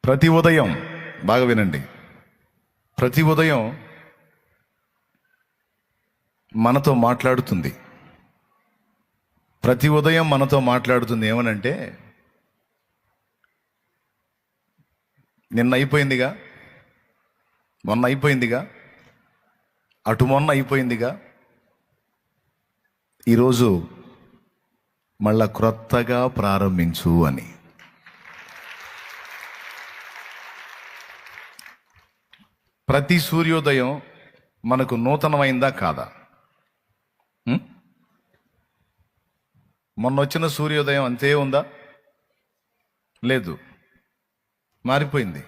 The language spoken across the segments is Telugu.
ప్రతి ఉదయం బాగా వినండి, ప్రతి ఉదయం మనతో మాట్లాడుతుంది. ప్రతి ఉదయం మనతో మాట్లాడుతుంది. ఏమనంటే, నిన్న అయిపోయిందిగా, మొన్న అయిపోయిందిగా, అటు మొన్న అయిపోయిందిగా, ఈరోజు మళ్ళా క్రొత్తగా ప్రారంభించు అని. ప్రతి సూర్యోదయం మనకు నూతనమైందా కాదా? మొన్న వచ్చిన సూర్యోదయం అంతే ఉందా? లేదు, మారిపోయింది.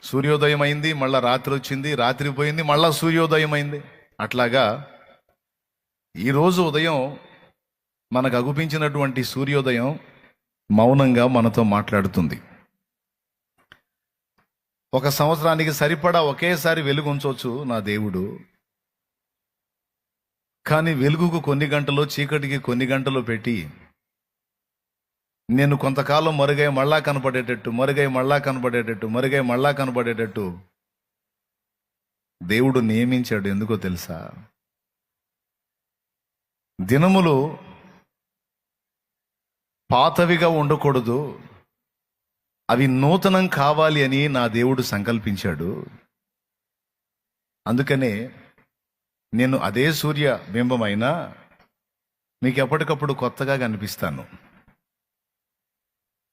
సూర్యోదయం అయింది, మళ్ళా రాత్రి వచ్చింది, రాత్రి పోయింది, మళ్ళా సూర్యోదయం అయింది. అట్లాగా ఈరోజు ఉదయం మనకు అగుపించినటువంటి సూర్యోదయం మౌనంగా మనతో మాట్లాడుతుంది. ఒక సంవత్సరానికి సరిపడా ఒకేసారి వెలుగు ఉంచవచ్చు నా దేవుడు, కానీ వెలుగుకు కొన్ని గంటలు, చీకటికి కొన్ని గంటలు పెట్టి నేను కొంతకాలం మరుగై మళ్ళా కనపడేటట్టు, మరుగై మళ్ళా కనపడేటట్టు, మరుగై మళ్ళా కనపడేటట్టు దేవుడు నియమించాడు. ఎందుకో తెలుసా? దినములు పాతవిగా ఉండకూడదు, అవి నూతనం కావాలి అని నా దేవుడు సంకల్పించాడు. అందుకనే నేను అదే సూర్య బింబమైనా మీకు ఎప్పటికప్పుడు కొత్తగా కనిపిస్తాను.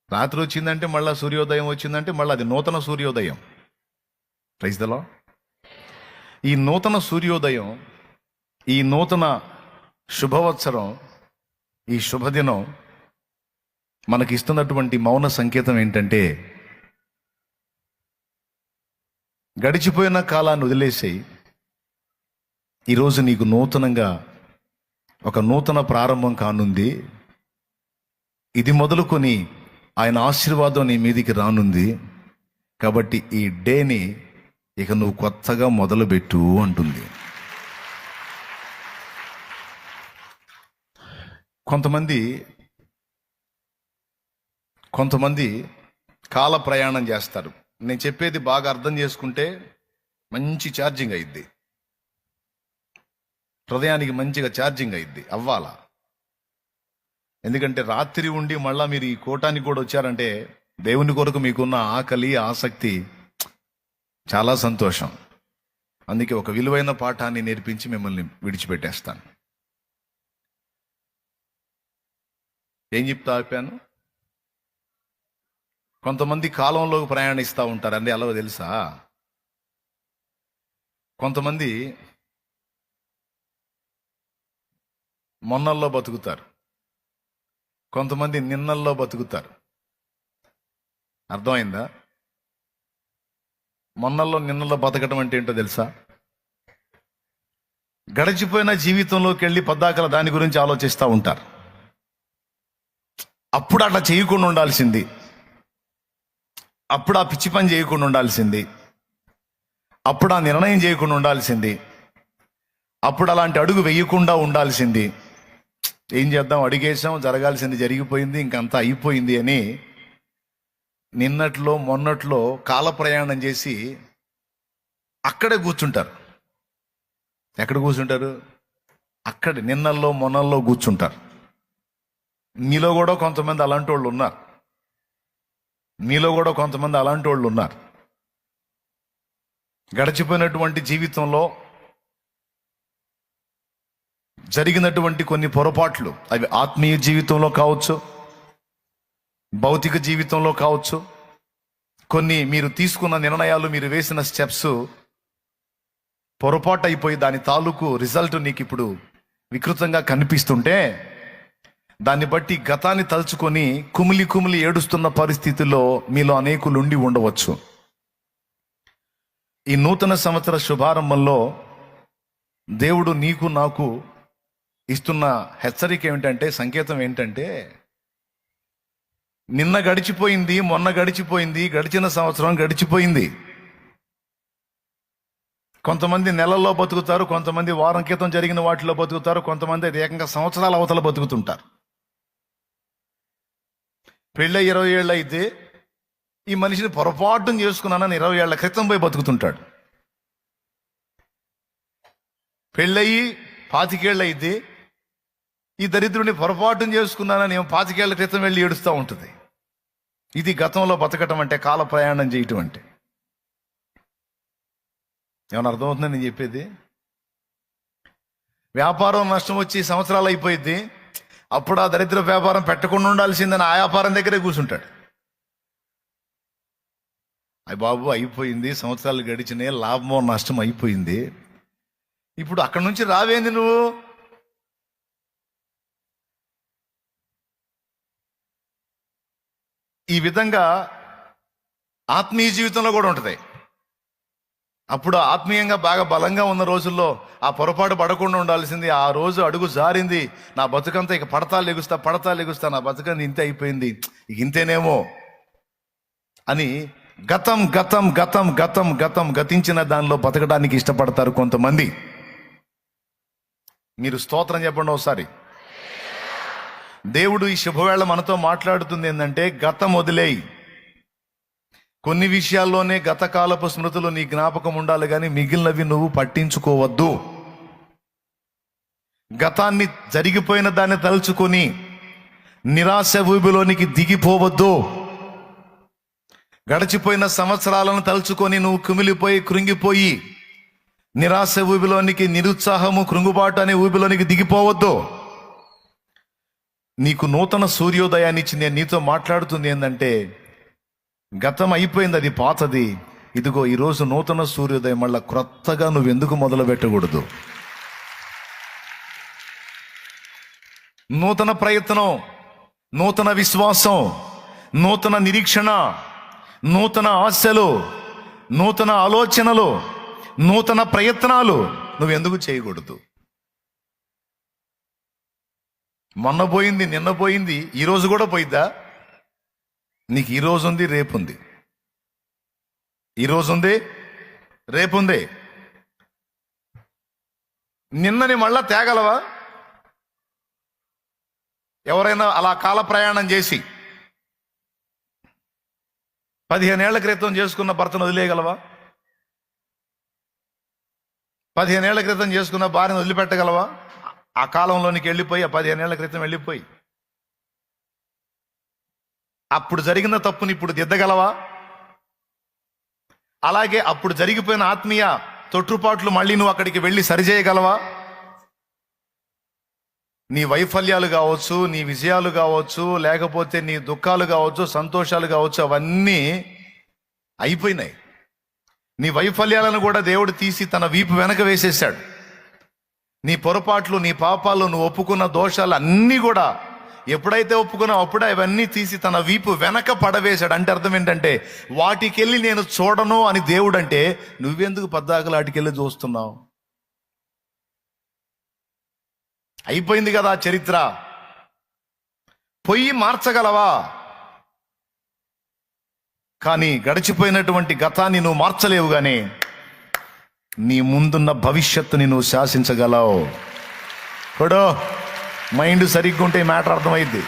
రాత్రి వచ్చిందంటే మళ్ళా సూర్యోదయం వచ్చిందంటే మళ్ళీ అది నూతన సూర్యోదయం. Praise the Lord. ఈ నూతన సూర్యోదయం, ఈ నూతన శుభవత్సరం, ఈ శుభదినం మనకి ఇస్తున్నటువంటి మౌన సంకేతం ఏంటంటే, గడిచిపోయిన కాలాన్ని వదిలేసేయి, ఈరోజు నీకు నూతనంగా ఒక నూతన ప్రారంభం కానుంది. ఇది మొదలుకొని ఆయన ఆశీర్వాదం నీ మీదికి రానుంది. కాబట్టి ఈ డేని ఇక నువ్వు కొత్తగా మొదలుపెట్టు అంటుంది. కొంతమంది కాల ప్రయాణం చేస్తారు. నేను చెప్పేది బాగా అర్థం చేసుకుంటే మంచి ఛార్జింగ్ అయింది, హృదయానికి మంచిగా ఛార్జింగ్ అయింది. అవ్వాలా? ఎందుకంటే రాత్రి ఉండి మళ్ళా మీరు ఈ కోటానికి కూడా వచ్చారంటే దేవుని కొరకు మీకున్న ఆకలి, ఆసక్తి చాలా సంతోషం. అందుకే ఒక విలువైన పాఠాన్ని నేర్పించి మిమ్మల్ని విడిచిపెట్టేస్తాను. ఏం చెప్తా ఆపాను? కొంతమంది కాలంలోకి ప్రయాణిస్తూ ఉంటారు అండి. అలా తెలుసా? కొంతమంది మొన్నల్లో బతుకుతారు, కొంతమంది నిన్నల్లో బతుకుతారు. అర్థమైందా? మొన్నల్లో నిన్నల్లో బతకడం అంటే ఏంటో తెలుసా? గడిచిపోయిన జీవితంలోకి వెళ్ళి పద్దాకల దాని గురించి ఆలోచిస్తూ ఉంటారు. అప్పుడు అట్లా చేయకుండా ఉండాల్సింది, అప్పుడు ఆ పిచ్చి పని చేయకుండా ఉండాల్సింది, అప్పుడు ఆ నిర్ణయం చేయకుండా ఉండాల్సింది, అప్పుడు అలాంటి అడుగు వేయకుండా ఉండాల్సింది. ఏం చేద్దాం, అడిగేసాం, జరగాల్సింది జరిగిపోయింది, ఇంకంతా అయిపోయింది అని నిన్నట్లో మొన్నట్లో కాల ప్రయాణం చేసి అక్కడే కూర్చుంటారు. ఎక్కడ కూర్చుంటారు? అక్కడే నిన్నల్లో మొన్నల్లో కూర్చుంటారు. మీలో కూడా కొంతమంది అలాంటి వాళ్ళు ఉన్నారు. గడిచిపోయినటువంటి జీవితంలో జరిగినటువంటి కొన్ని పొరపాట్లు, అవి ఆత్మీయ జీవితంలో కావచ్చు, భౌతిక జీవితంలో కావచ్చు, కొన్ని మీరు తీసుకున్న నిర్ణయాలు, మీరు వేసిన స్టెప్స్ పొరపాటు అయిపోయి దాని తాలూకు రిజల్ట్ నీకు ఇప్పుడు వికృతంగా కనిపిస్తుంటే, దాన్ని బట్టి గతాన్ని తలుచుకొని కుమిలి ఏడుస్తున్న పరిస్థితుల్లో మీలో అనేకులు ఉండి ఉండవచ్చు. ఈ నూతన సంవత్సర శుభారంభంలో దేవుడు నీకు నాకు ఇస్తున్న హెచ్చరిక ఏమిటంటే, సంకేతం ఏంటంటే, నిన్న గడిచిపోయింది, మొన్న గడిచిపోయింది, గడిచిన సంవత్సరం గడిచిపోయింది. కొంతమంది నెలల్లో బతుకుతారు, కొంతమంది వారం క్రితం జరిగిన వాటిలో బతుకుతారు, కొంతమంది ఏకంగా సంవత్సరాల అవతల బతుకుతుంటారు. పెళ్ళై 20 ఏళ్ళు అయితే ఈ మనిషిని పొరపాటును చేసుకున్నానని 20 ఏళ్ల క్రితం పోయి బతుకుతుంటాడు. పెళ్ళయి 25 ఏళ్ళు అయింది. ఈ దరిద్రుడిని పొరపాటును చేసుకున్నానని 25 ఏళ్ల క్రితం వెళ్ళి ఏడుస్తూ ఉంటుంది. ఇది గతంలో బతకటం అంటే, కాల ప్రయాణం చేయటం అంటే. ఏమన్నా అర్థమవుతుందని నేను చెప్పేది? వ్యాపారం నష్టం వచ్చి సంవత్సరాలు అయిపోయింది. అప్పుడు ఆ దరిద్ర వ్యాపారం పెట్టకుండా ఉండాల్సిందని ఆ వ్యాపారం దగ్గరే కూర్చుంటాడు. అయ్య బాబు, అయిపోయింది, సంవత్సరాలు గడిచినాయి, లాభమో నష్టం అయిపోయింది, ఇప్పుడు అక్కడి నుంచి రావేంది నువ్వు? ఈ విధంగా ఆత్మీయ జీవితంలో కూడా ఉంటుంది. అప్పుడు ఆత్మీయంగా బాగా బలంగా ఉన్న రోజుల్లో ఆ పొరపాటు పడకుండా ఉండాల్సింది. ఆ రోజు అడుగు జారింది, నా బతుకంతా ఇక పడతా లెగుస్తా, నా బతుకంతా ఇంతే అయిపోయింది, ఇక ఇంతేనేమో అని గతం గతించిన దానిలో బతకడానికి ఇష్టపడతారు కొంతమంది. మీరు స్తోత్రం చెప్పండి ఒకసారి. దేవుడు ఈ శుభవేళ మనతో మాట్లాడుతుంది ఏంటంటే, గతం వదిలేయి. కొన్ని విషయాల్లోనే గతకాలపు స్మృతులు నీ జ్ఞాపకం ఉండాలి, కానీ మిగిలినవి నువ్వు పట్టించుకోవద్దు. గతాన్ని, జరిగిపోయిన దాన్ని తలుచుకొని నిరాశ ఊబిలోనికి దిగిపోవద్దు. గడిచిపోయిన సంవత్సరాలను తలుచుకొని నువ్వు కుమిలిపోయి కృంగిపోయి నిరాశ ఊబిలోనికి, నిరుత్సాహము, కృంగుబాటు అనే ఊబిలోనికి దిగిపోవద్దు. నీకు నూతన సూర్యోదయాన్ని ఇచ్చి నేను నీతో మాట్లాడుతుంది ఏంటంటే, గతం అయిపోయింది, అది పాతది. ఇదిగో ఈరోజు నూతన సూర్యోదయం, మళ్ళా క్రొత్తగా నువ్వెందుకు మొదలు పెట్టకూడదు? నూతన ప్రయత్నం, నూతన విశ్వాసం, నూతన నిరీక్షణ, నూతన ఆశలు, నూతన ఆలోచనలు, నూతన ప్రయత్నాలు నువ్వెందుకు చేయకూడదు? మొన్న పోయింది, నిన్న పోయింది, ఈరోజు కూడా పోయిద్దా? నీకు ఈరోజు ఉంది, రేపు ఉంది. ఈరోజు ఉంది, రేపు ఉంది. నిన్నని మళ్ళా తేగలవా? ఎవరైనా అలా కాల ప్రయాణం చేసి 15 ఏళ్ల క్రితం చేసుకున్న భర్తను వదిలేయగలవా? 15 ఏళ్ల క్రితం చేసుకున్న భార్యను వదిలిపెట్టగలవా? ఆ కాలంలోనికి వెళ్ళిపోయి, ఆ 15 ఏళ్ల క్రితం వెళ్ళిపోయి అప్పుడు జరిగిన తప్పుని ఇప్పుడు దిద్దగలవా? అలాగే అప్పుడు జరిగిపోయిన ఆత్మీయ తొట్టుపాట్లు మళ్ళీ నువ్వు అక్కడికి వెళ్ళి సరిచేయగలవా? నీ వైఫల్యాలు కావచ్చు, నీ విజయాలు కావచ్చు, లేకపోతే నీ దుఃఖాలు కావచ్చు, సంతోషాలు కావచ్చు, అవన్నీ అయిపోయినాయి. నీ వైఫల్యాలను కూడా దేవుడు తీసి తన వీపు వెనక వేసేశాడు. నీ పొరపాట్లు, నీ పాపాలు, నువ్వు ఒప్పుకున్న దోషాలు అన్నీ కూడా ఎప్పుడైతే ఒప్పుకున్నావు అప్పుడే అవన్నీ తీసి తన వీపు వెనక పడవేశాడు. అంటే అర్థం ఏంటంటే, వాటికెళ్ళి నేను చూడను అని దేవుడు అంటే, నువ్వెందుకు పద్దాకలు వాటికెళ్ళి చూస్తున్నావు? అయిపోయింది కదా చరిత్ర. పొయ్యి మార్చగలవా? కానీ గడిచిపోయినటువంటి గతాన్ని నువ్వు మార్చలేవు, కానీ నీ ముందున్న భవిష్యత్తుని నువ్వు శాసించగలవు. కూడా మైండ్ సరిగ్గా ఉంటే మ్యాటర్ అర్థమైద్ది.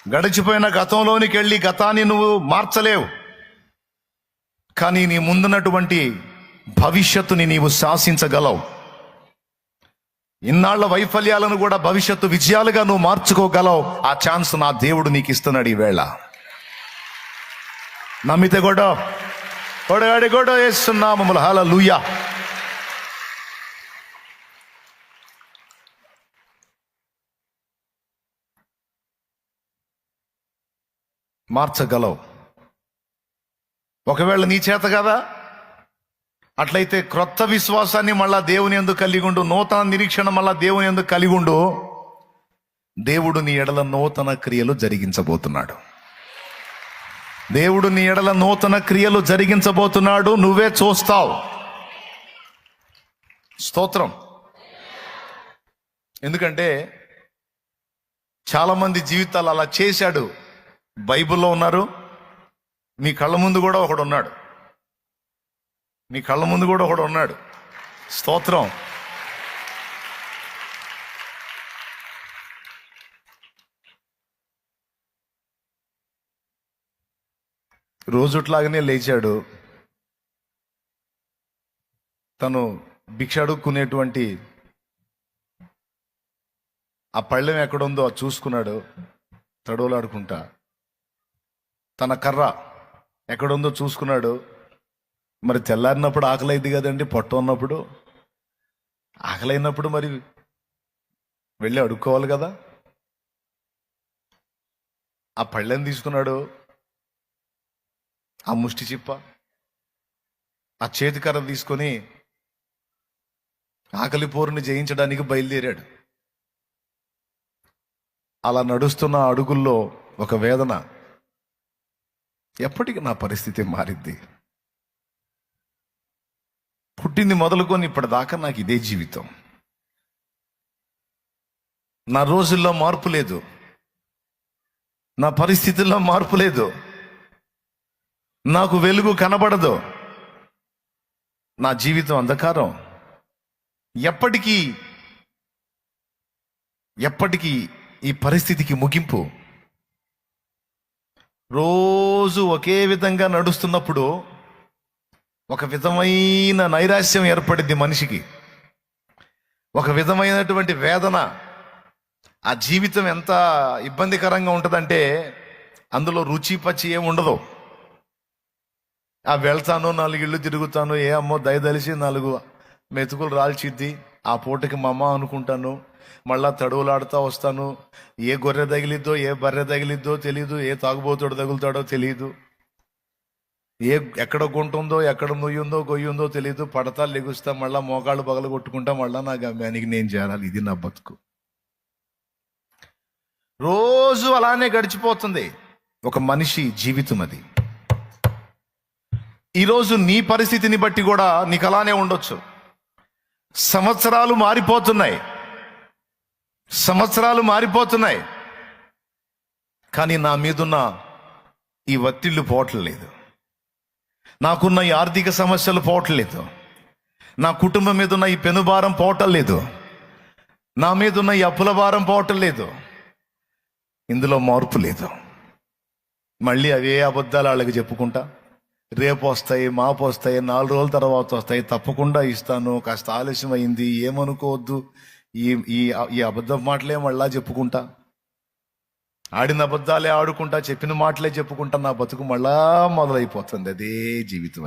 గడిచిపోయిన గతంలోనికి వెళ్ళి గతాన్ని నువ్వు మార్చలేవు, కానీ నీ ముందున్నటువంటి భవిష్యత్తుని నీవు శాసించగలవు. ఇన్నాళ్ల వైఫల్యాలను కూడా భవిష్యత్తు విజయాలుగా నువ్వు మార్చుకోగలవు. ఆ ఛాన్స్ నా దేవుడు నీకు ఇస్తున్నాడు ఈ వేళ. నమ్మితే కూడా వేస్తున్నాము. హల్లెలూయా. మార్చగలవు. ఒకవేళ నీ చేత కదా, అట్లయితే క్రొత్త విశ్వాసాన్ని మళ్ళా దేవుని యందు కలిగి ఉండు. నూతన నిరీక్షణ మళ్ళా దేవుని యందు కలిగి ఉండు. దేవుడు నీ ఎడల నూతన క్రియలు జరిగించబోతున్నాడు. దేవుడు నీ ఎడల నూతన క్రియలు జరిగించబోతున్నాడు. నువ్వే చూస్తావు. స్తోత్రం. ఎందుకంటే చాలా మంది జీవితాలు అలా చేశాడు. బైబిల్లో ఉన్నారు. మీ కళ్ళ ముందు కూడా ఒకడు ఉన్నాడు. మీ కళ్ళ ముందు కూడా ఒకడు ఉన్నాడు. స్తోత్రం. రోజుట్లాగానే లేచాడు. తను భిక్ష అడుక్కునేటువంటి ఆ పళ్ళెం ఎక్కడుందో అది చూసుకున్నాడు. తడవలాడుకుంటా తన కర్ర ఎక్కడుందో చూసుకున్నాడు. మరి తెల్లారినప్పుడు ఆకలి అయింది కదండి, పొట్ట ఉన్నప్పుడు ఆకలైనప్పుడు మరి వెళ్ళి అడుక్కోవాలి కదా. ఆ పళ్ళెం తీసుకున్నాడు, ఆ ముష్టి చిప్ప, ఆ చేతి కర్ర తీసుకొని ఆకలి పోరుని జయించడానికి బయలుదేరాడు. అలా నడుస్తున్న అడుగుల్లో ఒక వేదన. ఎప్పటికి నా పరిస్థితి మారింది? పుట్టింది మొదలుకొని ఇప్పటిదాకా నాకు ఇదే జీవితం. నా రోజుల్లో మార్పు లేదు, నా పరిస్థితుల్లో మార్పు లేదు, నాకు వెలుగు కనబడదు, నా జీవితం అంధకారం. ఎప్పటికీ ఈ పరిస్థితికి ముగింపు? రోజు ఒకే విధంగా నడుస్తున్నప్పుడు ఒక విధమైన నైరాశ్యం ఏర్పడింది మనిషికి, ఒక విధమైనటువంటి వేదన. ఆ జీవితం ఎంత ఇబ్బందికరంగా ఉంటుందంటే అందులో రుచి పచ్చి ఏమి ఉండదు. వెళ్తాను, 4 ఇళ్ళు తిరుగుతాను, ఏ అమ్మో దయదలిసి 4 మెతుకులు రాల్చిద్ది, ఆ పూటకి మా అమ్మ అనుకుంటాను, మళ్ళా తడువులాడుతూ వస్తాను. ఏ గొర్రె తగిలిద్దో ఏ బర్రె తగిలిద్దో తెలీదు, ఏ తాగుబోతుడు తగులుతాడో తెలియదు, ఎక్కడ గుంటుందో ఎక్కడ నుయ్యుందో గొయ్యుందో తెలీదు. పడతా లెగుస్తా, మళ్ళా మోకాళ్ళు పగలు కొట్టుకుంటా, మళ్ళా నా గమ్యానికి నేను చేరాలి. ఇది నా బతుకు. రోజు అలానే గడిచిపోతుంది ఒక మనిషి జీవితం. అది ఈరోజు నీ పరిస్థితిని బట్టి కూడా నీకు అలానే ఉండొచ్చు. సంవత్సరాలు మారిపోతున్నాయి, కానీ నా మీదున్న ఈ ఒత్తిళ్లు పోవట్లేదు, నాకున్న ఈ ఆర్థిక సమస్యలు పోవట్లేదు, నా కుటుంబం మీదున్న ఈ పెనుభారం పోవటం లేదు, నా మీదున్న ఈ అప్పుల భారం పోవటం లేదు. ఇందులో మార్పు లేదు. మళ్ళీ అవే అబద్ధాలు వాళ్ళకి చెప్పుకుంటా, రేపు వస్తాయి, మాపు వస్తాయి, 4 రోజుల తర్వాత వస్తాయి, తప్పకుండా ఇస్తాను, కాస్త ఆలస్యం అయింది, ఏమనుకోవద్దు, ఈ అబద్ధ మాటలే మళ్ళా చెప్పుకుంటా, ఆడిన అబద్ధాలే ఆడుకుంటా, చెప్పిన మాటలే చెప్పుకుంటా, నా బతుకు మళ్ళా మొదలైపోతుంది. అదే జీవితం.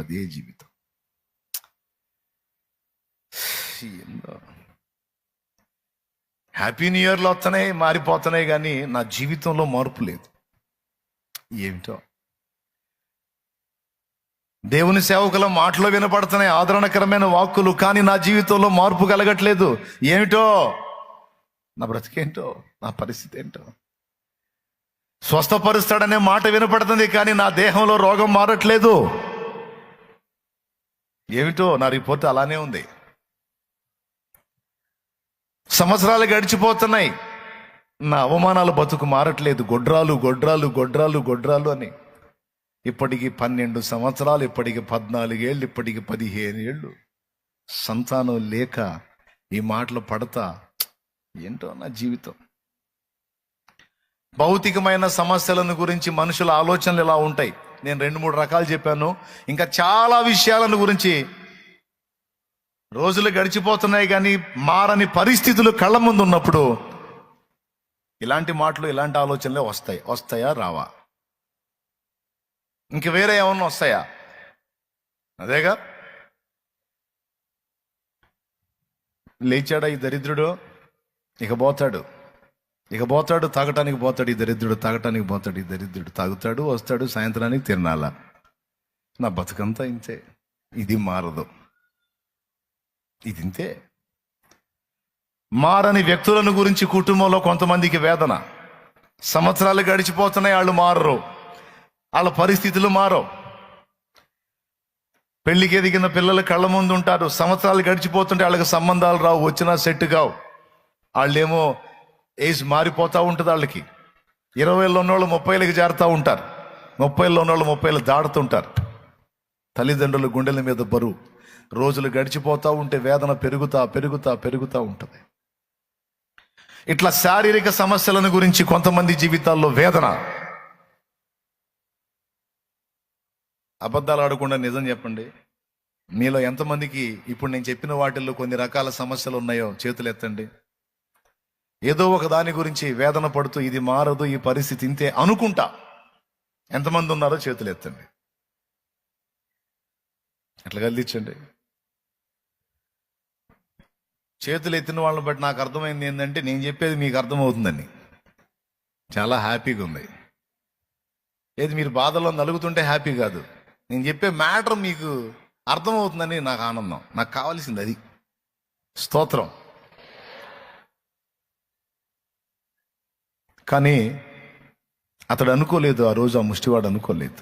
హ్యాపీ న్యూ ఇయర్లు వస్తున్నాయి, మారిపోతున్నాయి, కానీ నా జీవితంలో మార్పు లేదు. ఏమిటో దేవుని సేవకుల మాటలు వినపడుతున్నాయి, ఆదరణకరమైన వాక్కులు, కానీ నా జీవితంలో మార్పు కలగట్లేదు. ఏమిటో నా బ్రతికేంటో, నా పరిస్థితి ఏంటో. స్వస్థపరుస్తాడనే మాట వినపడుతుంది, కానీ నా దేహంలో రోగం మారట్లేదు. ఏమిటో నా రిపోర్ట్ అలానే ఉంది. సంవత్సరాలు గడిచిపోతున్నాయి, నా అవమానాల బతుకు మారట్లేదు. గొడ్రాలు అని ఇప్పటికి 12 సంవత్సరాలు, ఇప్పటికి 14 ఏళ్ళు, ఇప్పటికి 15 ఏళ్ళు సంతానం లేక ఈ మాటలు పడతా. ఏంటో నా జీవితం. భౌతికమైన సమస్యలను గురించి మనుషుల ఆలోచనలు ఇలా ఉంటాయి. నేను 2-3 రకాలు చెప్పాను, ఇంకా చాలా విషయాలను గురించి. రోజులు గడిచిపోతున్నాయి, కానీ మారని పరిస్థితులు కళ్ళ ముందు ఉన్నప్పుడు ఇలాంటి మాటలు, ఇలాంటి ఆలోచనలే వస్తాయా రావా? ఇంక వేరే ఏమన్నా వస్తాయా? అదేగా. లేచాడా ఈ దరిద్రుడు, ఇక పోతాడు, తాగటానికి పోతాడు. ఈ దరిద్రుడు తాగటానికి పోతాడు, ఈ దరిద్రుడు తాగుతాడు, వస్తాడు, సాయంత్రానికి తిరణాల. నా బతుకంతా ఇంతే. ఇది మారదు, ఇది ఇంతే. మారని వ్యక్తులను గురించి కుటుంబంలో కొంతమందికి వేదన. సంవత్సరాలు గడిచిపోతున్నాయి, వాళ్ళు మారరు, వాళ్ళ పరిస్థితులు మారవు. పెళ్లికి ఎదిగిన పిల్లలు కళ్ళ ముందు ఉంటారు, సంవత్సరాలు గడిచిపోతుంటే వాళ్ళకి సంబంధాలు రావు, వచ్చినా సెట్ కావు. వాళ్ళేమో ఏజ్ మారిపోతూ ఉంటుంది. వాళ్ళకి 20లో ఉన్నోళ్ళు 30లకు జారుతూ ఉంటారు, 30లో ఉన్నోళ్ళు 30లు దాడుతుంటారు. తల్లిదండ్రులు గుండెల మీద బరువు. రోజులు గడిచిపోతూ ఉంటే వేదన పెరుగుతా ఉంటుంది. ఇట్లా శారీరక సమస్యలను గురించి కొంతమంది జీవితాల్లో వేదన. అబద్ధాలు ఆడకుండా నిజం చెప్పండి. మీలో ఎంతమందికి ఇప్పుడు నేను చెప్పిన వాటిల్లో కొన్ని రకాల సమస్యలు ఉన్నాయో చేతులు ఎత్తండి. ఏదో ఒక దాని గురించి వేదన పడుతూ ఇది మారదు, ఈ పరిస్థితి ఇంతే అనుకుంటా ఎంతమంది ఉన్నారో చేతులు ఎత్తండి. అట్లా గల్దించండి. చేతులు ఎత్తిన వాళ్ళని బట్టి నాకు అర్థమైంది ఏంటంటే నేను చెప్పేది మీకు అర్థమవుతుందని. చాలా హ్యాపీగా ఉంది. ఏది మీరు బాధలో నలుగుతుంటే హ్యాపీ కాదు, నేను చెప్పే మ్యాటర్ మీకు అర్థమవుతుందని నాకు ఆనందం. నాకు కావాల్సింది అది. స్తోత్రం. కానీ అతడు అనుకోలేదు ఆ రోజు, ఆ ముష్టివాడు అనుకోలేదు,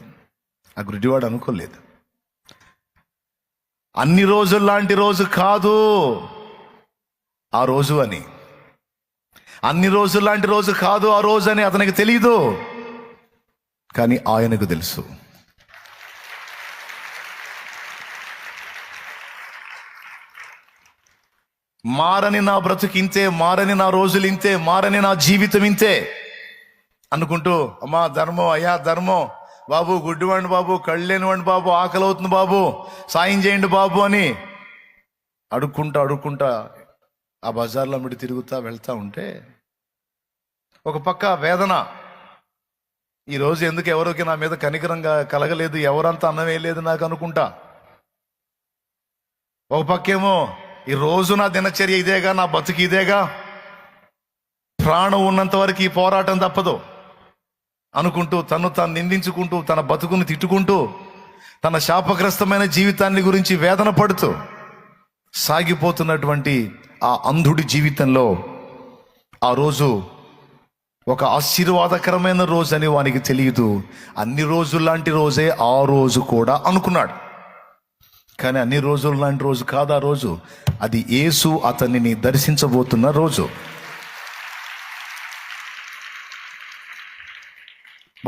ఆ గుడ్డివాడు అనుకోలేదు. అన్ని రోజుల్లాంటి రోజు కాదు ఆ రోజు అని, అన్ని రోజుల్లాంటి రోజు కాదు ఆ రోజు అని అతనికి తెలియదు, కానీ ఆయనకు తెలుసు. మారని నా బ్రతుకింతే, మారని నా రోజులు ఇంతే, మారని నా జీవితం ఇంతే అనుకుంటూ, అమ్మా ధర్మం, అయ్యా ధర్మం, బాబు గుడ్డివాడిని బాబు, కళ్ళు లేనివాడిని బాబు, ఆకలి అవుతుంది బాబు, సాయం చేయండి బాబు అని అడుక్కుంటా ఆ బజార్లో మిడి తిరుగుతా వెళ్తా ఉంటే ఒక పక్క వేదన. ఈరోజు ఎందుకు ఎవరికి నా మీద కనికరంగా కలగలేదు, ఎవరంతా అన్నం వేయలేదు నాకు అనుకుంటా. ఒక పక్కేమో ఈ రోజు నా దినచర్య ఇదేగా, నా బతుకు ఇదేగా, ప్రాణం ఉన్నంత వరకు ఈ పోరాటం తప్పదు అనుకుంటూ తను నిందించుకుంటూ, తన బతుకును తిట్టుకుంటూ, తన శాపగ్రస్తమైన జీవితాన్ని గురించి వేదన పడుతూ సాగిపోతున్నటువంటి ఆ అంధుడి జీవితంలో ఆ రోజు ఒక ఆశీర్వాదకరమైన రోజు అని వానికి తెలియదు. అన్ని రోజుల్లాంటి రోజే ఆ రోజు కూడా అనుకున్నాడు. కానీ అన్ని రోజుల లాంటి రోజు కాదు ఆ రోజు. అది యేసు అతనిని దర్శించబోతున్న రోజు.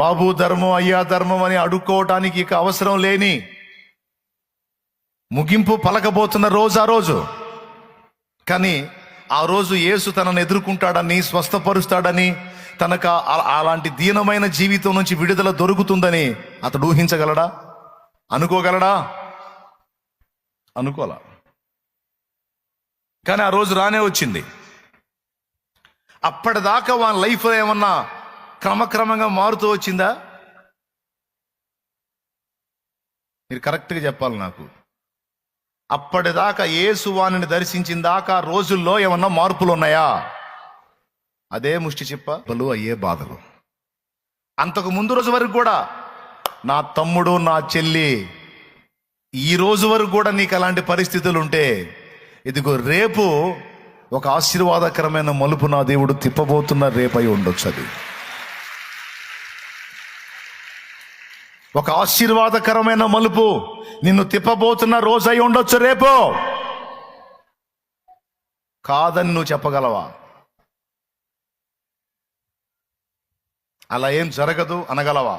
బాబు ధర్మం, అయ్యా ధర్మం అని అడుక్కోవటానికి ఇక అవసరం లేని ముగింపు పలకబోతున్న రోజు ఆ రోజు. కానీ ఆ రోజు యేసు తనను ఎదుర్కొంటాడని, స్వస్థపరుస్తాడని, తనకు అలాంటి దీనమైన జీవితం నుంచి విడుదల దొరుకుతుందని అతడు ఊహించగలడా? అనుకోగలడా? అనుకోలా. కానీ ఆ రోజు రానే వచ్చింది. అప్పటిదాకా వాళ్ళ లైఫ్ ఏమన్నా క్రమక్రమంగా మారుతూ వచ్చిందా? మీరు కరెక్ట్గా చెప్పాలి నాకు. అప్పటిదాకా యేసు వాణిని దర్శించిన దాకా రోజుల్లో ఏమన్నా మార్పులు ఉన్నాయా? అదే ముష్టి చిప్పలు, అయ్యే బాధలు. అంతకు ముందు రోజు వరకు కూడా నా తమ్ముడు, నా చెల్లి, ఈ రోజు వరకు కూడా నీకు అలాంటి పరిస్థితులు ఉంటే, ఇదిగో రేపు ఒక ఆశీర్వాదకరమైన మలుపు నా దేవుడు తిప్పబోతున్న రేపై ఉండొచ్చు. అది ఒక ఆశీర్వాదకరమైన మలుపు నిన్ను తిప్పబోతున్న రోజు అయి ఉండొచ్చు రేపు. కాదని నువ్వు చెప్పగలవా? అలా ఏం జరగదు అనగలవా?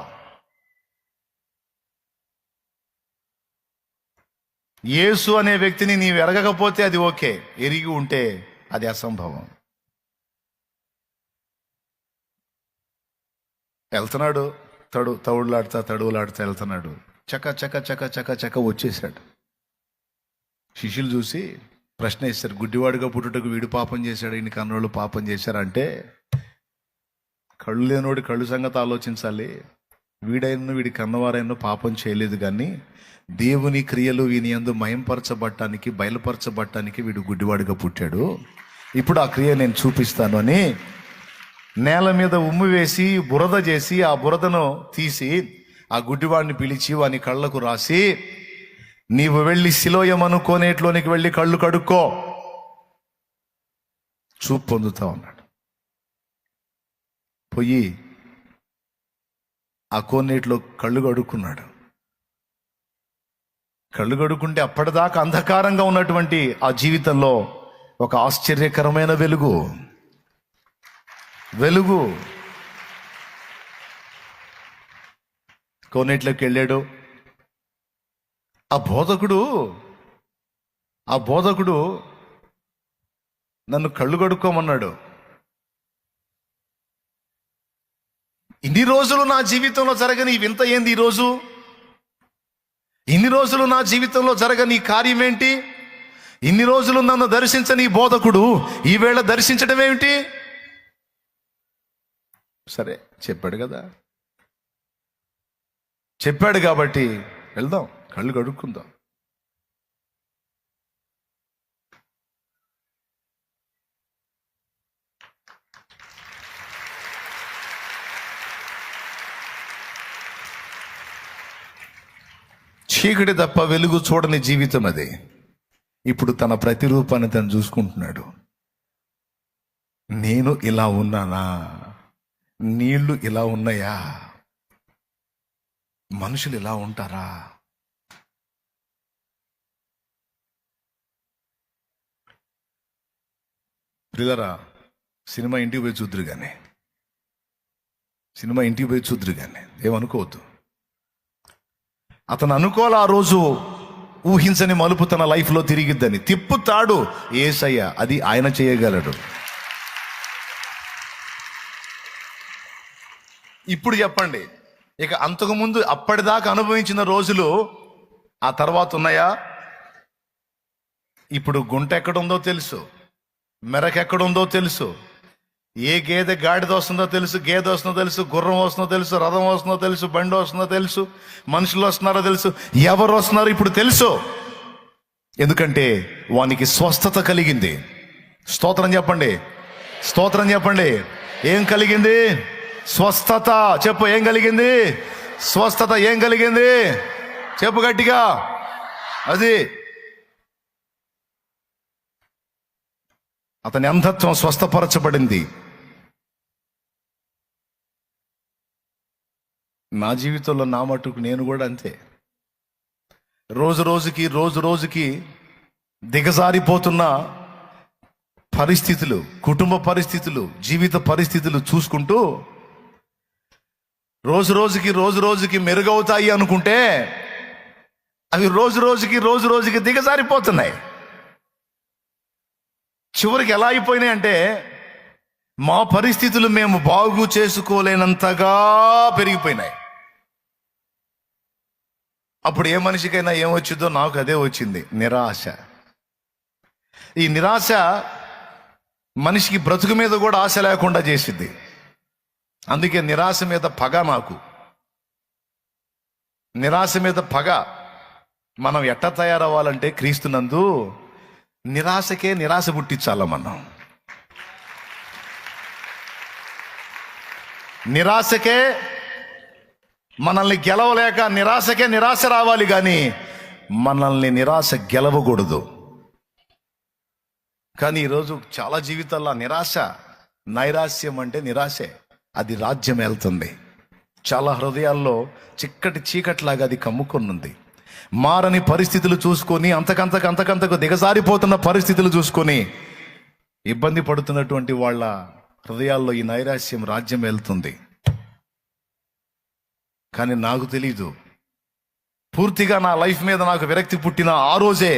యేసు అనే వ్యక్తిని నీవు ఎరగకపోతే అది ఓకే, ఎరిగి ఉంటే అది అసంభవం. వెళ్తున్నాడు, తడువులాడుతా వెళ్తున్నాడు. చక చక చక చక చక వచ్చేసాడు. శిష్యులు చూసి ప్రశ్న వేశారు, గుడ్డివాడిగా పుట్టుటకు వీడు పాపం చేశాడు, ఈయన కన్నోళ్ళు పాపం చేశారంటే, కళ్ళు లేనోడి కళ్ళు సంగతి ఆలోచించాలి. వీడి కన్నవారైనా పాపం చేయలేదు, కానీ దేవుని క్రియలు వీని యందు మయంపరచబట్టానికి, బయలుపరచబట్టానికి వీడు గుడ్డివాడిగా పుట్టాడు. ఇప్పుడు ఆ క్రియ నేను చూపిస్తాను అని నేల మీద ఉమ్ము వేసి బురద చేసి, ఆ బురదను తీసి ఆ గుడ్డివాడిని పిలిచి వాని కళ్ళకు రాసి, నీవు వెళ్ళి సిలోయమను కోనేట్లోనికి వెళ్ళి కళ్ళు కడుక్కో, చూపు పొందుతావు అన్నాడు. పోయి ఆ కోనేటిలో కళ్ళు కడుక్కున్నాడు. కళ్ళు కడుక్కుంటే అప్పటిదాకా అంధకారంగా ఉన్నటువంటి ఆ జీవితంలో ఒక ఆశ్చర్యకరమైన వెలుగు కోనేట్లోకి వెళ్ళాడు. ఆ బోధకుడు నన్ను కళ్ళు కడుక్కోమన్నాడు. ఇన్ని రోజులు నా జీవితంలో జరగని ఈ వింత ఏంది ఈరోజు? ఇన్ని రోజులు నా జీవితంలో జరగని కార్యం ఏంటి? ఇన్ని రోజులు నన్ను దర్శించని బోధకుడు ఈవేళ దర్శించడం ఏమిటి? సరే, చెప్పాడు కదా, చెప్పాడు కాబట్టి వెళ్దాం, కళ్ళు కడుక్కుందాం. చీకటి తప్ప వెలుగు చూడని జీవితం అది. ఇప్పుడు తన ప్రతిరూపాన్ని తను చూసుకుంటున్నాడు. నేను ఇలా ఉన్నానా? నీళ్లు ఇలా ఉన్నాయా? మనుషులు ఇలా ఉంటారా? ప్రియులారా, సినిమా ఇంటికి పోయి చూద్దరు కానీ, సినిమా ఇంటికి పోయి చూద్దరు కానీ ఏమనుకోవద్దు. అతను అనుకోవాలి ఆ రోజు ఊహించని మలుపు తన లైఫ్లో తిరిగిద్దని. తిప్పుతాడు యేసయ్య, అది ఆయన చేయగలడు. ఇప్పుడు చెప్పండి, ఇక అంతకుముందు అప్పటిదాకా అనుభవించిన రోజులు ఆ తర్వాత ఉన్నాయా? ఇప్పుడు గుంట ఎక్కడుందో తెలుసు, మెరకెక్కడుందో తెలుసు, ఏ గేదె గాడిద వస్తుందో తెలుసు, గేదె వస్తుందో తెలుసు, గుర్రం వస్తుందో తెలుసు, రథం వస్తుందో తెలుసు, బండి వస్తుందో తెలుసు, మనుషులు వస్తున్నారో తెలుసు, ఎవరు వస్తున్నారో ఇప్పుడు తెలుసు. ఎందుకంటే వానికి స్వస్థత కలిగింది. స్తోత్రం చెప్పండి, స్తోత్రం చెప్పండి. ఏం కలిగింది? స్వస్థత. చెప్పు, ఏం కలిగింది? స్వస్థత. ఏం కలిగింది? చెప్పు గట్టిగా. అది అతని అంధత్వం స్వస్థపరచబడింది. నా జీవితంలో నా మటుకు నేను కూడా అంతే. రోజు రోజుకి దిగజారిపోతున్న పరిస్థితులు, కుటుంబ పరిస్థితులు, జీవిత పరిస్థితులు చూసుకుంటూ రోజు రోజుకి మెరుగవుతాయి అనుకుంటే అవి రోజు రోజుకి దిగజారిపోతున్నాయి. చివరికి ఎలా అయిపోయినాయి అంటే మా పరిస్థితులు మేము బాగు చేసుకోలేనంతగా పెరిగిపోయినాయి. అప్పుడు ఏ మనిషికైనా ఏమొచ్చిందో నాకు అదే వచ్చింది, నిరాశ. ఈ నిరాశ మనిషికి బ్రతుకు మీద కూడా ఆశ లేకుండా చేసింది. అందుకే నిరాశ మీద పగ నాకు. నిరాశ మీద పగ. మనం ఎట్లా తయారవ్వాలంటే క్రీస్తునందు నిరాశకే నిరాశ పుట్టించాల. మనం నిరాశకే మనల్ని గెలవలేక నిరాశకే నిరాశ రావాలి, కానీ మనల్ని నిరాశ గెలవకూడదు. కానీ ఈరోజు చాలా జీవితాల్లో నిరాశ, నైరాశ్యం అంటే నిరాశే, అది రాజ్యం వెళ్తుంది. చాలా హృదయాల్లో చీకట్లాగా అది కమ్ముకొనుంది. మారని పరిస్థితులు చూసుకొని అంతకంతకు దిగజారిపోతున్న పరిస్థితులు చూసుకొని ఇబ్బంది పడుతున్నటువంటి వాళ్ళ హృదయాల్లో ఈ నైరాశ్యం రాజ్యం వెళ్తుంది. కానీ నాకు తెలీదు, పూర్తిగా నా లైఫ్ మీద నాకు విరక్తి పుట్టిన ఆ రోజే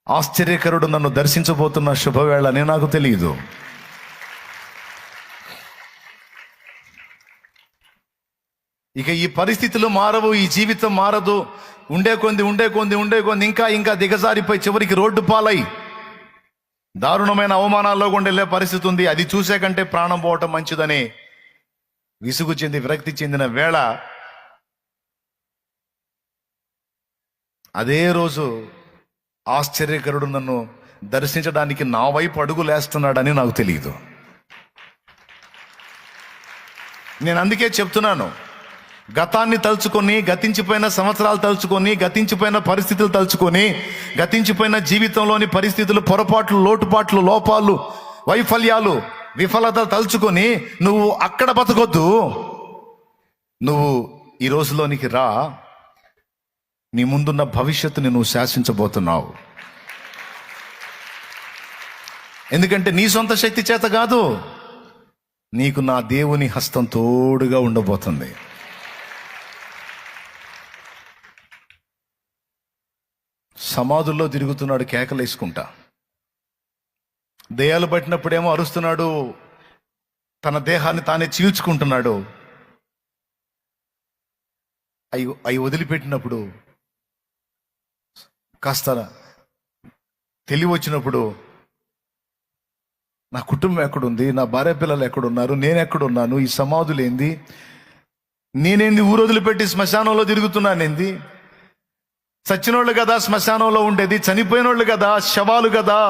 ఆశ్చర్యకరుడు నన్ను దర్శించబోతున్న శుభవేళనే నాకు తెలియదు. ఇక ఈ పరిస్థితులు మారవు, ఈ జీవితం మారదు. ఉండే కొంది ఇంకా దిగజారిపోయి చివరికి రోడ్డు పాలై దారుణమైన అవమానాల్లో కూడా వెళ్ళే పరిస్థితి ఉంది. అది చూసే కంటే ప్రాణం పోవటం మంచిదని విసుగు చెంది విరక్తి చెందిన వేళ అదే రోజు ఆశ్చర్యకరుడు నన్ను దర్శించడానికి నా వైపు అడుగులేస్తున్నాడని నాకు తెలియదు. నేను అందుకే చెప్తున్నాను, గతాన్ని తలుచుకొని, గతించిపోయిన సంవత్సరాలు తలుచుకొని, గతించిపోయిన పరిస్థితులు తలుచుకొని, గతించిపోయిన జీవితంలోని పరిస్థితులు, పొరపాట్లు, లోటుపాట్లు, లోపాలు, వైఫల్యాలు, విఫలత తలుచుకొని నువ్వు అక్కడ బతకొద్దు. నువ్వు ఈ రోజులోనికి రా. నీ ముందున్న భవిష్యత్తుని నువ్వు శాసించబోతున్నావు. ఎందుకంటే నీ సొంత శక్తి చేత కాదు, నీకు నా దేవుని హస్తం తోడుగా ఉండబోతుంది. సమాధుల్లో తిరుగుతున్నాడు కేకలేసుకుంటా. దయ్యాలు పట్టినప్పుడేమో అరుస్తున్నాడు, తన దేహాన్ని తానే చీల్చుకుంటున్నాడు. అవి వదిలిపెట్టినప్పుడు కాస్త తెలివి వచ్చినప్పుడు నా కుటుంబం ఎక్కడుంది, నా భార్య పిల్లలు ఎక్కడున్నారు, నేను ఎక్కడున్నాను, ఈ సమాధులు ఏంది, నేనేంది ఊరు వదిలిపెట్టి శ్మశానంలో తిరుగుతున్నానేంది, చచ్చినోళ్ళు కదా శ్మశానంలో ఉండేది, చనిపోయినోళ్ళు కదా, శవాలు కదా,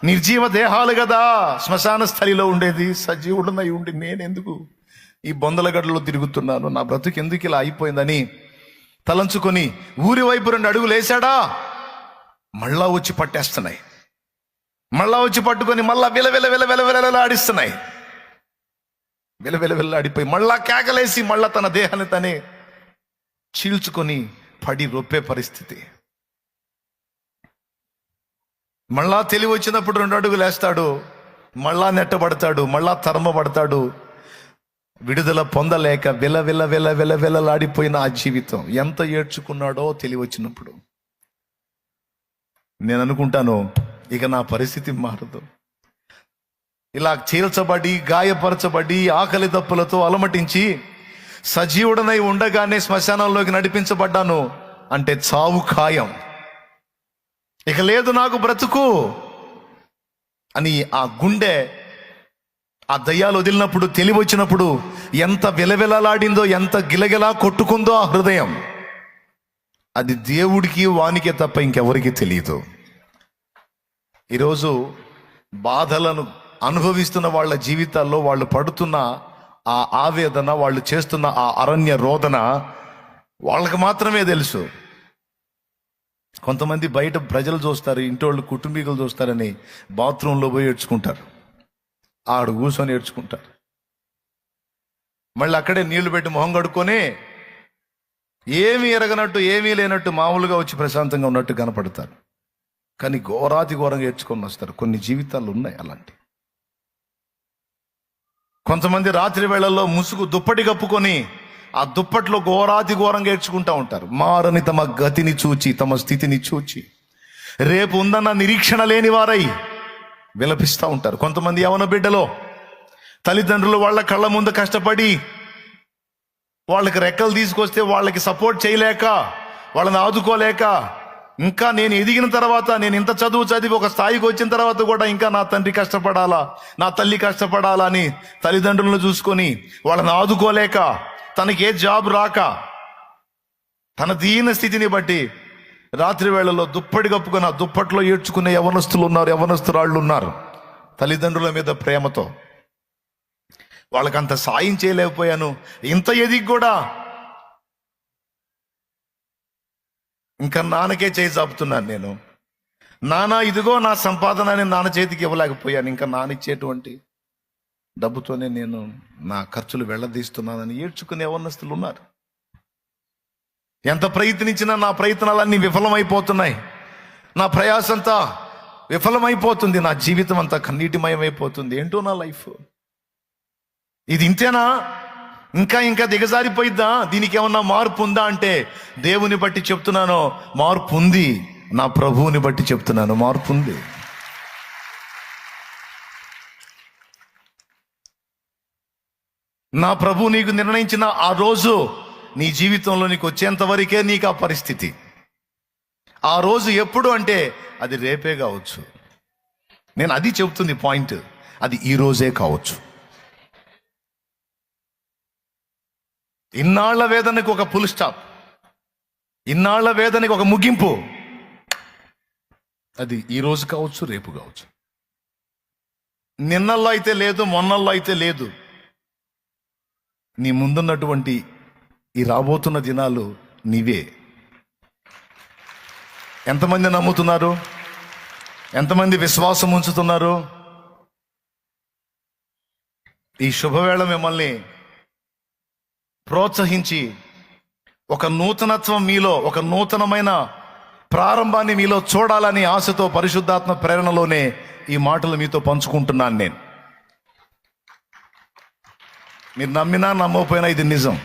నిర్జీవ దేహాలు కదా శ్మశాన స్థలిలో ఉండేది, సజీవుడునై ఉండి నేనెందుకు ఈ బొందలగడ్డలో తిరుగుతున్నాను, నా బ్రతుకు ఎందుకు ఇలా అయిపోయిందని తలంచుకొని ఊరి వైపు 2 అడుగులు వేశాడా, మళ్ళా వచ్చి పట్టేస్తున్నాయి, మళ్ళా వచ్చి పట్టుకొని మళ్ళా విలవిలవిలవిలవిలవిలాడిస్తున్నాయి. విలవిలవిల్లాడిపోయి మళ్ళా కేకలేసి మళ్ళా తన దేహాన్ని తనే చీల్చుకొని పడి రొప్పే పరిస్థితి. మళ్ళా తెలివి వచ్చినప్పుడు 2 అడుగులు వేస్తాడు, మళ్ళా నెట్టబడతాడు, మళ్ళా తరమబడతాడు. విడుదల పొందలేక విలవిలవిలవిలవిలలాడిపోయిన ఆ జీవితం ఎంత ఏడ్చుకున్నాడో తెలివి వచ్చినప్పుడు. నేను అనుకుంటాను, ఇక నా పరిస్థితి మారదు. ఇలా చీల్చబడి గాయపరచబడి ఆకలి దప్పులతో అలమటించి సజీవుడనై ఉండగానే శ్మశానంలోకి నడిపించబడ్డాను అంటే చావు ఖాయం, ఇక లేదు నాకు బ్రతుకు అని ఆ గుండె ఆ దయ్యాలు వదిలినప్పుడు తెలివి వచ్చినప్పుడు ఎంత విలవిలలాడిందో, ఎంత గిలగిలా కొట్టుకుందో ఆ హృదయం. అది దేవుడికి వానికే తప్ప ఇంకెవరికి తెలియదు. ఈరోజు బాధలను అనుభవిస్తున్న వాళ్ళ జీవితాల్లో వాళ్ళు పడుతున్న ఆ ఆవేదన, వాళ్ళు చేస్తున్న ఆ అరణ్య రోదన వాళ్ళకి మాత్రమే తెలుసు. కొంతమంది బయట ప్రజలు చూస్తారు, ఇంటోళ్ళు కుటుంబీకులు చూస్తారని బాత్రూంలో పోయి ఏడ్చుకుంటారు, ఆడు కూర్చొని ఏడ్చుకుంటారు. మళ్ళీ అక్కడే నీళ్లు పెట్టి మొహం కడుక్కొని ఏమీ ఎరగనట్టు ఏమీ లేనట్టు మామూలుగా వచ్చి ప్రశాంతంగా ఉన్నట్టు కనపడతారు. కానీ ఘోరాతి ఘోరంగా ఏడ్చుకొని వస్తారు. కొన్ని జీవితాలు ఉన్నాయి అలాంటి. కొంతమంది రాత్రి వేళల్లో ముసుగు దుప్పటి కప్పుకొని ఆ దుప్పట్లో ఘోరాతి ఘోరంగా ఏడ్చుకుంటూ ఉంటారు. మారని తమ గతిని చూచి, తమ స్థితిని చూచి రేపు ఉందన్న నిరీక్షణ లేని వారై విలపిస్తూ ఉంటారు. కొంతమంది యవన బిడ్డలో తల్లిదండ్రులు వాళ్ళ కళ్ళ ముందు కష్టపడి వాళ్ళకి రెక్కలు తీసుకొస్తే వాళ్ళకి సపోర్ట్ చేయలేక, వాళ్ళని ఆదుకోలేక, ఇంకా నేను ఎదిగిన తర్వాత, నేను ఇంత చదువు చదివి ఒక స్థాయికి వచ్చిన తర్వాత కూడా ఇంకా నా తండ్రి కష్టపడాలా, నా తల్లి కష్టపడాలా అని తల్లిదండ్రులను చూసుకొని వాళ్ళని ఆదుకోలేక, తనకి ఏ జాబ్ రాక, తన దీన స్థితిని బట్టి రాత్రి వేళలో దుప్పటి కప్పుకొని ఆ దుప్పట్లో ఏడ్చుకునే యవనస్తులు ఉన్నారు, యవనస్తురాళ్ళు ఉన్నారు. తల్లిదండ్రుల మీద ప్రేమతో వాళ్ళకంత సాయం చేయలేకపోయాను, ఇంత ఎదిగి కూడా ఇంకా నాన్నకే చేయి చాపుతున్నాను నేను. నాన్న ఇదిగో నా సంపాదన అని నాన్న చేతికి ఇవ్వలేకపోయాను, ఇంకా నానిచ్చేటువంటి డబ్బుతోనే నేను నా ఖర్చులు వెళ్ళదీస్తున్నానని ఏడ్చుకునే యవనస్తులు ఉన్నారు. ఎంత ప్రయత్నించినా నా ప్రయత్నాలన్నీ విఫలమైపోతున్నాయి, నా ప్రయాసంతా విఫలమైపోతుంది, నా జీవితం అంతా కన్నీటిమయమైపోతుంది. ఏంటో నా లైఫ్ ఇది, ఇంతేనా, ఇంకా ఇంకా దిగజారిపోయిద్దా, దీనికి ఏమన్నా మార్పు ఉందా అంటే దేవుని బట్టి చెప్తున్నాను మార్పు ఉంది, నా ప్రభువుని బట్టి చెప్తున్నాను మార్పు ఉంది. నా ప్రభు నీకు నిర్ణయించిన ఆ రోజు నీ జీవితంలో నీకు వచ్చేంత వరకే నీకు ఆ పరిస్థితి. ఆ రోజు ఎప్పుడు అంటే అది రేపే కావచ్చు. నేను అది చెబుతుంది పాయింట్, అది ఈ రోజే కావచ్చు. ఇన్నాళ్ల వేదనకు ఒక ఫుల్ స్టాప్, ఇన్నాళ్ల వేదనకు ఒక ముగింపు, అది ఈ రోజు కావచ్చు, రేపు కావచ్చు. నిన్నల్లో అయితే లేదు, మొన్నల్లో అయితే లేదు. నీ ముందున్నటువంటి ఈ రాబోతున్న దినాలు నీవే. ఎంతమంది నమ్ముతున్నారు? ఎంతమంది విశ్వాసం ఉంచుతున్నారు? ఈ శుభవేళ మిమ్మల్ని ప్రోత్సహించి ఒక నూతనత్వం మీలో, ఒక నూతనమైన ప్రారంభాన్ని మీలో చూడాలని ఆశతో పరిశుద్ధాత్మ ప్రేరణలోనే ఈ మాటలు మీతో పంచుకుంటున్నాను నేను. మీరు నమ్మినా నమ్మకపోయినా ఇది నిజం.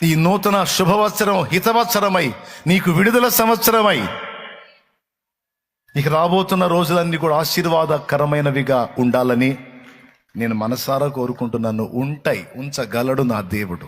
ఈ నూతన శుభవత్సరం హితవత్సరమై, నీకు విడుదల సంవత్సరమై, ఇక రాబోతున్న రోజులన్నీ కూడా ఆశీర్వాదకరమైనవిగా ఉండాలని నేను మనసారా కోరుకుంటున్నాను. ఉంచగలడు నా దేవుడు.